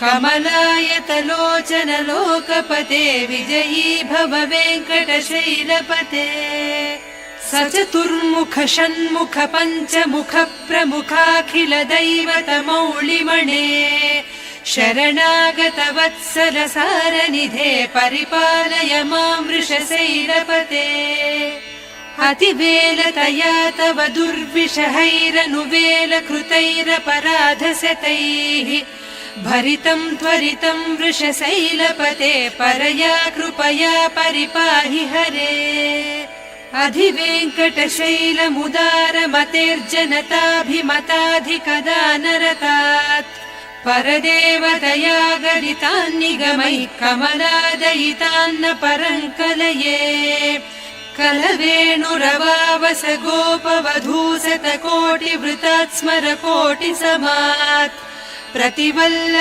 कमलायतलोचन लोकपते विजयी भव वेङ्कटशैलपते सचतुर्मुख षण्मुख पञ्चमुख प्रमुखाखिल दैवतमौलिमणे शरणागत वत्सल सारनिधे परिपालय मां वृषशैलपते अतिवेलतया तव दुर्विषहैरनुवेल कृतैरपराधशतैः भरितं त्वरितं वृषशैलपते परया कृपया परिपाहि हरे अधिवेङ्कटशैलमुदारमतेर्जनताभिमताधिकदानरतात् परदेवतया गरितान्निगमैः कमलादयितान्न परङ्कलये कलवेणुरवावस गोपवधूसतकोटिवृतात् स्मर कोटिसमात् प्रतिवल्ल